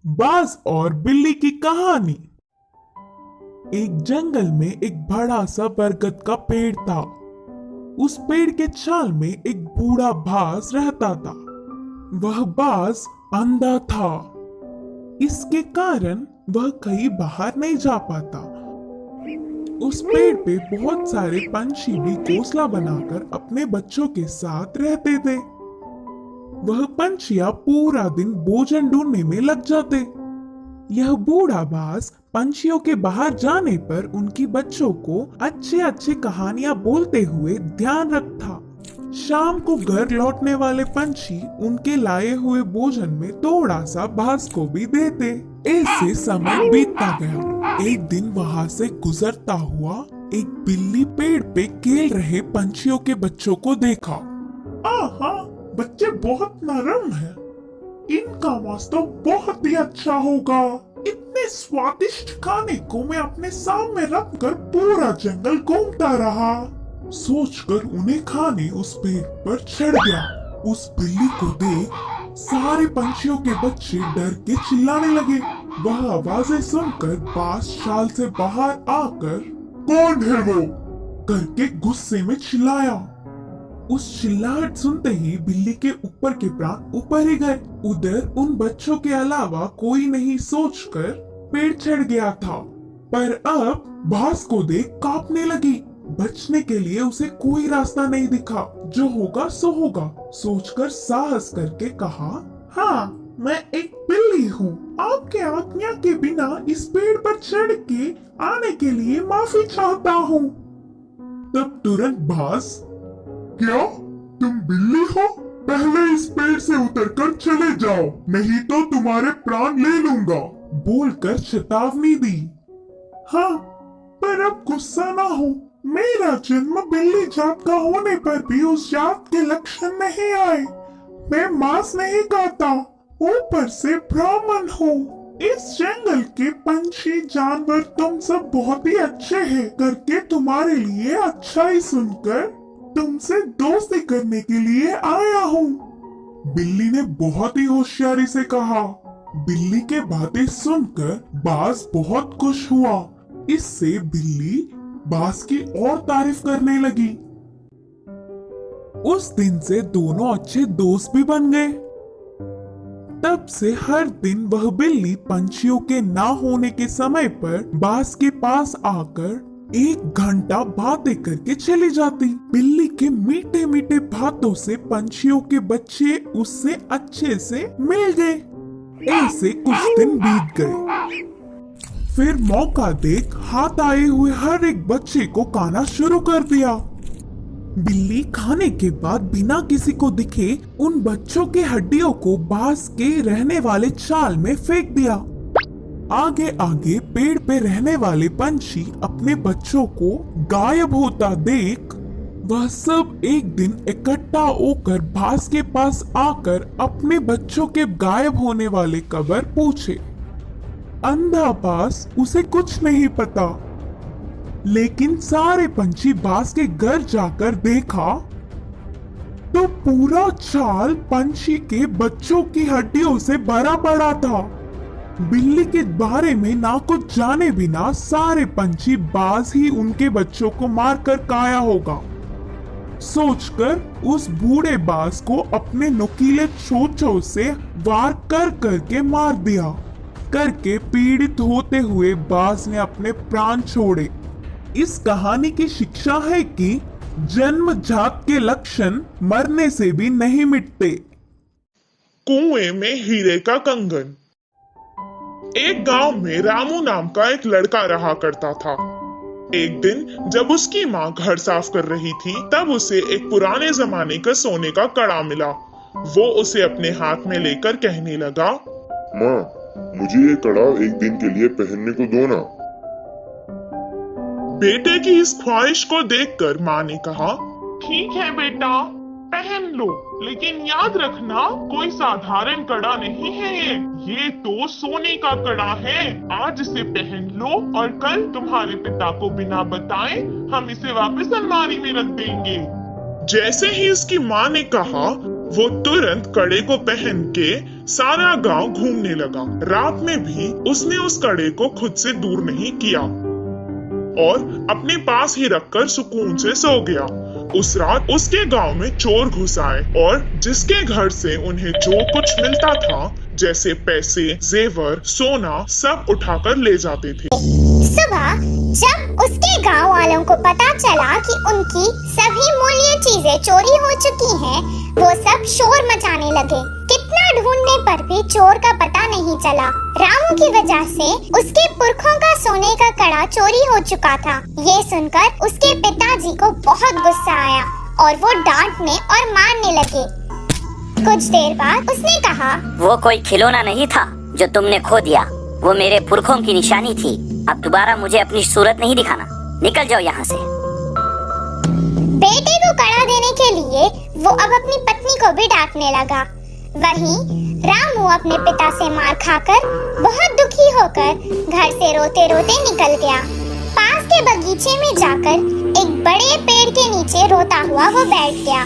बाज और बिल्ली की कहानी। एक जंगल में एक बड़ा सा बरगद का पेड़ था। उस पेड़ के छाल में एक बूढ़ा बाज रहता था। वह बाज अंधा था। इसके कारण वह कहीं बाहर नहीं जा पाता। उस पेड़ पे बहुत सारे पंछी भी घोंसला बनाकर अपने बच्चों के साथ रहते थे। वह पंछियां पूरा दिन भोजन ढूंढने में लग जाते। यह बूढ़ा बाज पंछियों के बाहर जाने पर उनकी बच्चों को अच्छे अच्छे कहानियां बोलते हुए ध्यान रखता। शाम को घर लौटने वाले पंछी उनके लाए हुए भोजन में थोड़ा सा बाज को भी देते। ऐसे समय बीतता गया। एक दिन वहां से गुजरता हुआ एक बिल्ली पेड़ पे खेल रहे पंछियों के बच्चों को देखा। आहा, बच्चे बहुत नरम हैं। इनका मांस तो बहुत ही अच्छा होगा। इतने स्वादिष्ट खाने को मैं अपने सामने रखकर पूरा जंगल घूमता रहा। सोचकर उन्हें खाने उस पेड़ पर चढ़ गया। उस बिल्ली को देख सारे पंछियों के बच्चे डर के चिल्लाने लगे। वह आवाजें सुनकर बाज शाल से बाहर आकर कौन है वो करके गुस्से में चिल्लाया। उस चिल्लाहट सुनते ही बिल्ली के ऊपर के प्राण ऊपर ही गए। उधर उन बच्चों के अलावा कोई नहीं सोचकर पेड़ चढ़ गया था। पर अब बाज को देख कांपने लगी। बचने के लिए उसे कोई रास्ता नहीं दिखा। जो होगा सो होगा सोचकर साहस करके कहा, हाँ, मैं एक बिल्ली हूँ। आपके आज्ञा के बिना इस पेड़ पर चढ़ के आने के लिए माफी चाहता हूँ। तब तुरंत बाज, क्या तुम बिल्ली हो? पहले इस पेड़ से उतरकर चले जाओ, नहीं तो तुम्हारे प्राण ले लूंगा, बोलकर चेतावनी दी। हाँ, पर अब गुस्सा ना हो। मेरा जन्म बिल्ली जात का होने पर भी उस जात के लक्षण नहीं आए। मैं मांस नहीं खाता, ऊपर से ब्राह्मण हूँ। इस जंगल के पंछी जानवर तुम सब बहुत ही अच्छे हैं करके तुम्हारे लिए अच्छा ही सुनकर तुमसे दोस्ती करने के लिए आया हूँ। बिल्ली ने बहुत ही होशियारी से कहा। बिल्ली के बातें सुनकर बाज बहुत खुश हुआ। इससे बिल्ली बाज की और तारीफ करने लगी। उस दिन से दोनों अच्छे दोस्त भी बन गए। तब से हर दिन वह बिल्ली पंछियों के ना होने के समय पर बाज के पास आकर 1 घंटा बातें करके चली जाती। बिल्ली के मीठे मीठे बातों से पंछियों के बच्चे उससे अच्छे से मिल गए। ऐसे कुछ दिन बीत गए। फिर मौका देख हाथ आए हुए हर एक बच्चे को खाना शुरू कर दिया। बिल्ली खाने के बाद बिना किसी को दिखे उन बच्चों के हड्डियों को बाज के रहने वाले चाल में फेंक दिया। आगे आगे पेड़ पे रहने वाले पंछी अपने बच्चों को गायब होता देख वह सब एक दिन इकट्ठा होकर बाज के पास आकर अपने बच्चों के गायब होने वाले खबर पूछे। अंधा बाज उसे कुछ नहीं पता, लेकिन सारे पंछी बाज के घर जाकर देखा तो पूरा चाल पंछी के बच्चों की हड्डियों से भरा पड़ा था। बिल्ली के बारे में ना कुछ जाने बिना सारे पंछी बाज ही उनके बच्चों को मारकर खाया होगा सोचकर उस बूढ़े बाज को अपने नुकीले चोंचों से वार कर करके मार दिया। करके पीड़ित होते हुए बाज ने अपने प्राण छोड़े। इस कहानी की शिक्षा है कि जन्मजात के लक्षण मरने से भी नहीं मिटते। कुएं में हीरे का कंगन। एक गांव में रामू नाम का एक लड़का रहा करता था। एक दिन जब उसकी माँ घर साफ कर रही थी तब उसे एक पुराने जमाने का सोने का कड़ा मिला। वो उसे अपने हाथ में लेकर कहने लगा, माँ, मुझे ये कड़ा एक दिन के लिए पहनने को दो ना। बेटे की इस ख्वाहिश को देखकर माँ ने कहा, ठीक है बेटा, पहन लो, लेकिन याद रखना कोई साधारण कड़ा नहीं है ये तो सोने का कड़ा है। आज इसे पहन लो और कल तुम्हारे पिता को बिना बताए हम इसे वापस अलमारी में रख देंगे। जैसे ही उसकी माँ ने कहा वो तुरंत कड़े को पहन के सारा गांव घूमने लगा। रात में भी उसने उस कड़े को खुद से दूर नहीं किया और अपने पास ही रखकर सुकून से सो गया। उस रात उसके गांव में चोर घुस आए और जिसके घर से उन्हें जो कुछ मिलता था, जैसे पैसे, जेवर, सोना, सब उठाकर ले जाते थे। सुबह जब उसके गांव वालों को पता चला कि उनकी सभी मूल्य चीजें चोरी हो चुकी हैं, वो सब शोर मचाने लगे। कितना ढूंढने पर भी चोर का पता नहीं चला। रामू की वजह से उसके पुरखों का सोने का कड़ा चोरी हो चुका था। ये सुनकर उसके पिताजी को बहुत गुस्सा आया और वो डांटने और मारने लगे। कुछ देर बाद उसने कहा, वो कोई खिलौना नहीं था जो तुमने खो दिया, वो मेरे पुरखों की निशानी थी। अब दोबारा मुझे अपनी सूरत नहीं दिखाना, निकल जाओ यहाँ से। बेटे को कड़ा देने के लिए वो अब अपनी पत्नी को भी डांटने लगा। वहीं रामू अपने पिता से मार खाकर बहुत दुखी होकर घर से रोते रोते निकल गया। पास के बगीचे में जाकर एक बड़े पेड़ के नीचे रोता हुआ वो बैठ गया।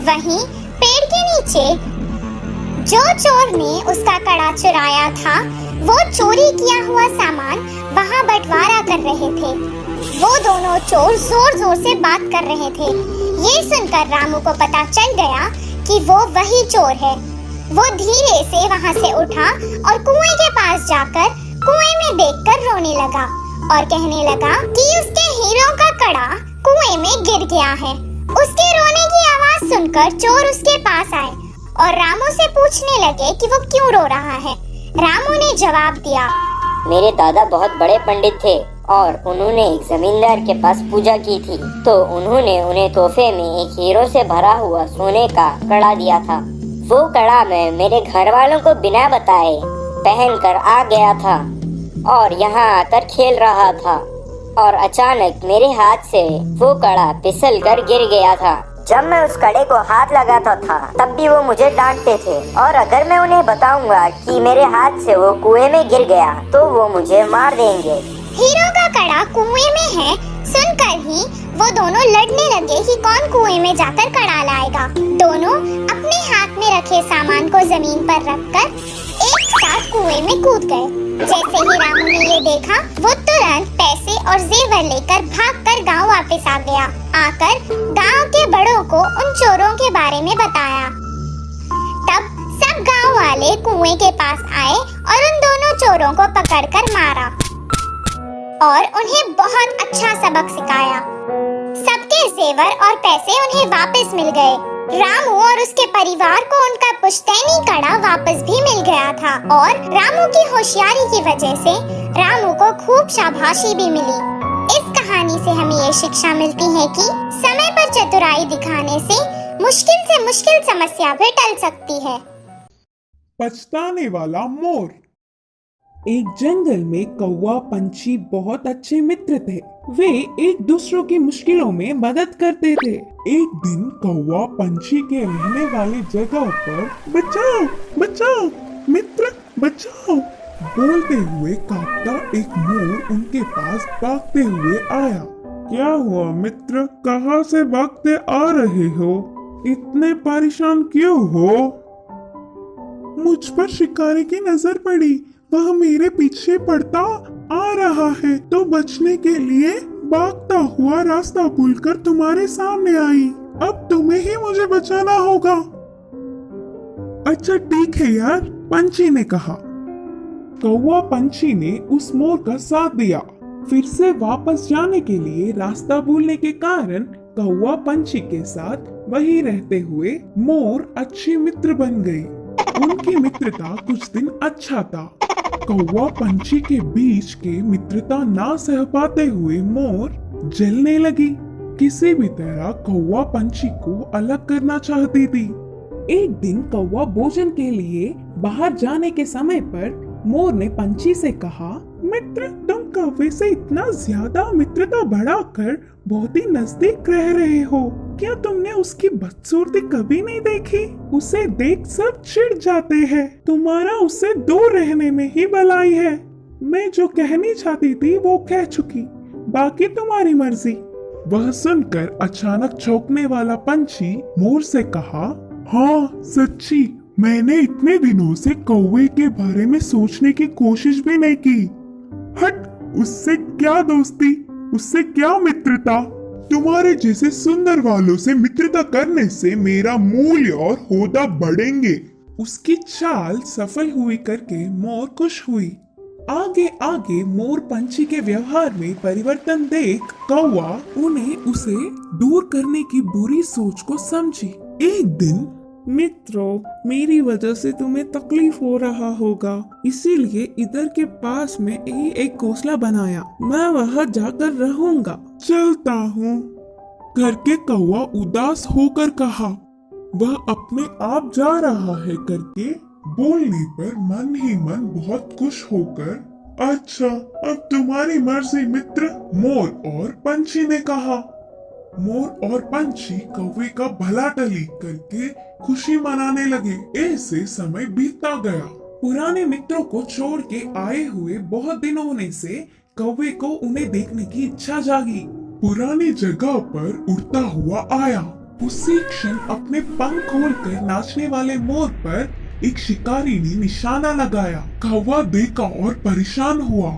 वहीं पेड़ के नीचे जो चोर ने उसका कड़ा चुराया था, वो चोरी किया हुआ सामान वहाँ बंटवारा कर रहे थे। वो दोनों चोर जोर जोर से बात कर रहे थे। ये सुनकर रामू को पता चल गया कि वो वही चोर है। वो धीरे से वहाँ से उठा और कुएं के पास जाकर कुएं में देखकर रोने लगा और कहने लगा कि उसके हीरो का कड़ा कुएं में गिर गया है। उसके रोने की आवाज सुनकर चोर उसके पास आए और रामू से पूछने लगे कि वो क्यों रो रहा है। रामू ने जवाब दिया, मेरे दादा बहुत बड़े पंडित थे और उन्होंने एक जमींदार के पास पूजा की थी, तो उन्होंने उन्हें तोहफे में एक हीरो से भरा हुआ सोने का कड़ा दिया था। वो कड़ा मैं मेरे घर वालों को बिना बताए पहनकर आ गया था और यहाँ आकर खेल रहा था और अचानक मेरे हाथ से वो कड़ा फिसल कर गिर गया था। जब मैं उस कड़े को हाथ लगाता था तब भी वो मुझे डांटते थे और अगर मैं उन्हें बताऊंगा कि मेरे हाथ से वो कुएं में गिर गया तो वो मुझे मार देंगे। हीरो का कड़ा कुएं में है सुनकर ही वो दोनों लड़ने लगे कि कौन कुएं में जाकर कड़ा लाएगा। दोनों अपने हाथ में रखे सामान को जमीन पर रखकर एक साथ कुएं में कूद गए। जैसे ही रामू ने ये देखा, वो तुरंत पैसे और जेवर लेकर भागकर गांव वापस आ गया। आकर गांव के बड़ों को उन चोरों के बारे में बताया। तब सब गांव वाले कुएं के पास आए और उन दोनों चोरों को पकड़कर मारा और उन्हें बहुत अच्छा सबक सिखाया। सबके जेवर और पैसे उन्हें वापस मिल गए। रामू और उसके परिवार को उनका पुश्तैनी कड़ा वापस भी मिल गया था और रामू की होशियारी की वजह से रामू को खूब शाबाशी भी मिली। इस कहानी से हमें ये शिक्षा मिलती है कि समय पर चतुराई दिखाने से मुश्किल समस्या भी टल सकती है। पछताने वाला मोर। एक जंगल में कौवा पंछी बहुत अच्छे मित्र थे। वे एक दूसरों की मुश्किलों में मदद करते थे। एक दिन कौवा पंछी के रहने वाली जगह पर बचाओ बचाओ मित्र बचाओ बोलते हुए कांपता एक मोर उनके पास भागते हुए आया। क्या हुआ मित्र, कहाँ से भागते आ रहे हो? इतने परेशान क्यों हो? मुझ पर शिकारी की नजर पड़ी, वह मेरे पीछे पड़ता आ रहा है तो बचने के लिए भागता हुआ रास्ता भूलकर तुम्हारे सामने आई। अब तुम्हें ही मुझे बचाना होगा। अच्छा ठीक है यार, पंछी ने कहा। कौवा पंछी ने उस मोर का साथ दिया। फिर से वापस जाने के लिए रास्ता भूलने के कारण कौवा पंछी के साथ वही रहते हुए मोर अच्छे मित्र बन गई। उनकी मित्रता कुछ दिन अच्छा था। कौवा पंछी के बीच के मित्रता ना सह पाते हुए मोर जलने लगी। किसी भी तरह कौवा पंछी को अलग करना चाहती थी। एक दिन कौवा भोजन के लिए बाहर जाने के समय पर मोर ने पंछी से कहा, मित्र तुम कौवे से इतना ज्यादा मित्रता बढ़ाकर बहुत ही नजदीक रह रहे हो। क्या तुमने उसकी बदसूरती कभी नहीं देखी? उसे देख सब चिढ़ जाते हैं। तुम्हारा उससे दूर रहने में ही भलाई है। मैं जो कहनी चाहती थी वो कह चुकी, बाकी तुम्हारी मर्जी। वह सुनकर अचानक चौंकने वाला पंछी मोर से कहा, हाँ सच्ची, मैंने इतने दिनों से कौवे के बारे में सोचने की कोशिश भी नहीं की। हट, उससे क्या दोस्ती, उससे क्या मित्रता। तुम्हारे जैसे सुंदर वालों से मित्रता करने से मेरा मूल्य और होदा बढ़ेंगे। उसकी चाल सफल हुई करके मोर खुश हुई। आगे आगे मोर पंछी के व्यवहार में परिवर्तन देख कौवा उन्हें उसे दूर करने की बुरी सोच को समझी। एक दिन, मित्रों, मेरी वजह से तुम्हें तकलीफ हो रहा होगा, इसीलिए इधर के पास में ही एक घोंसला बनाया। मैं वहाँ जाकर रहूंगा। चलता हूँ, करके कौवा उदास होकर कहा। वह अपने आप जा रहा है करके बोलने पर मन ही मन बहुत खुश होकर, अच्छा अब तुम्हारी मर्जी मित्र, मोर और पंछी ने कहा। मोर और पंछी कौवे का भला टली करके खुशी मनाने लगे। ऐसे समय बीतता गया। पुराने मित्रों को छोड़ के आए हुए बहुत दिन होने से कौवे को उन्हें देखने की इच्छा जागी। पुरानी जगह पर उड़ता हुआ आया। उसी क्षण अपने पंख खोलकर नाचने वाले मोर पर एक शिकारी ने निशाना लगाया। कौवा देखा और परेशान हुआ।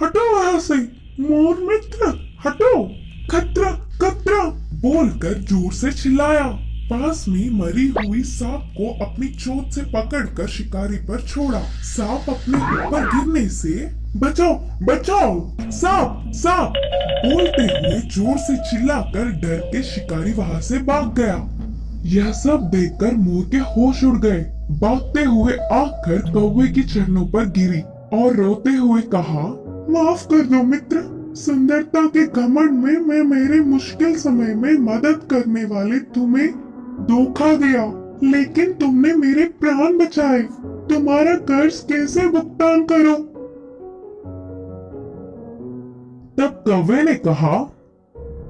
हटो वहां से मोर मित्र, हटो, खतरा खतरा बोलकर जोर से चिल्लाया। पास में मरी हुई सांप को अपनी चोट से पकड़कर शिकारी पर छोड़ा। सांप अपने ऊपर गिरने से, बचाओ बचाओ, सांप सांप बोलते हुए जोर से चिल्लाकर डर के शिकारी वहां से भाग गया। यह सब देखकर मोर के होश उड़ गए। भागते हुए आकर कौवे की चरणों पर गिरी और रोते हुए कहा, माफ कर दो मित्र, सुंदरता के घमंड में मैं मेरे मुश्किल समय में मदद करने वाले तुम्हें धोखा दिया, लेकिन तुमने मेरे प्राण बचाए। तुम्हारा कर्ज कैसे भुगतान करूं? तब कौवे ने कहा,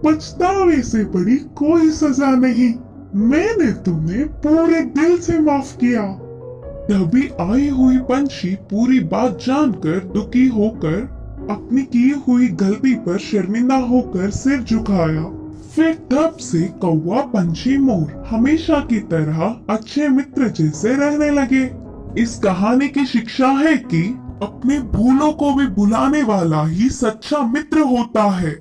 पछतावे से बड़ी कोई सजा नहीं, मैंने तुम्हें पूरे दिल से माफ किया। तभी आई हुई पंछी पूरी बात जानकर दुखी होकर अपनी की हुई गलती पर शर्मिंदा होकर सिर झुकाया। फिर तब से कौवा पंछी मोर हमेशा की तरह अच्छे मित्र जैसे रहने लगे। इस कहानी की शिक्षा है कि अपने भूलों को भी भुलाने वाला ही सच्चा मित्र होता है।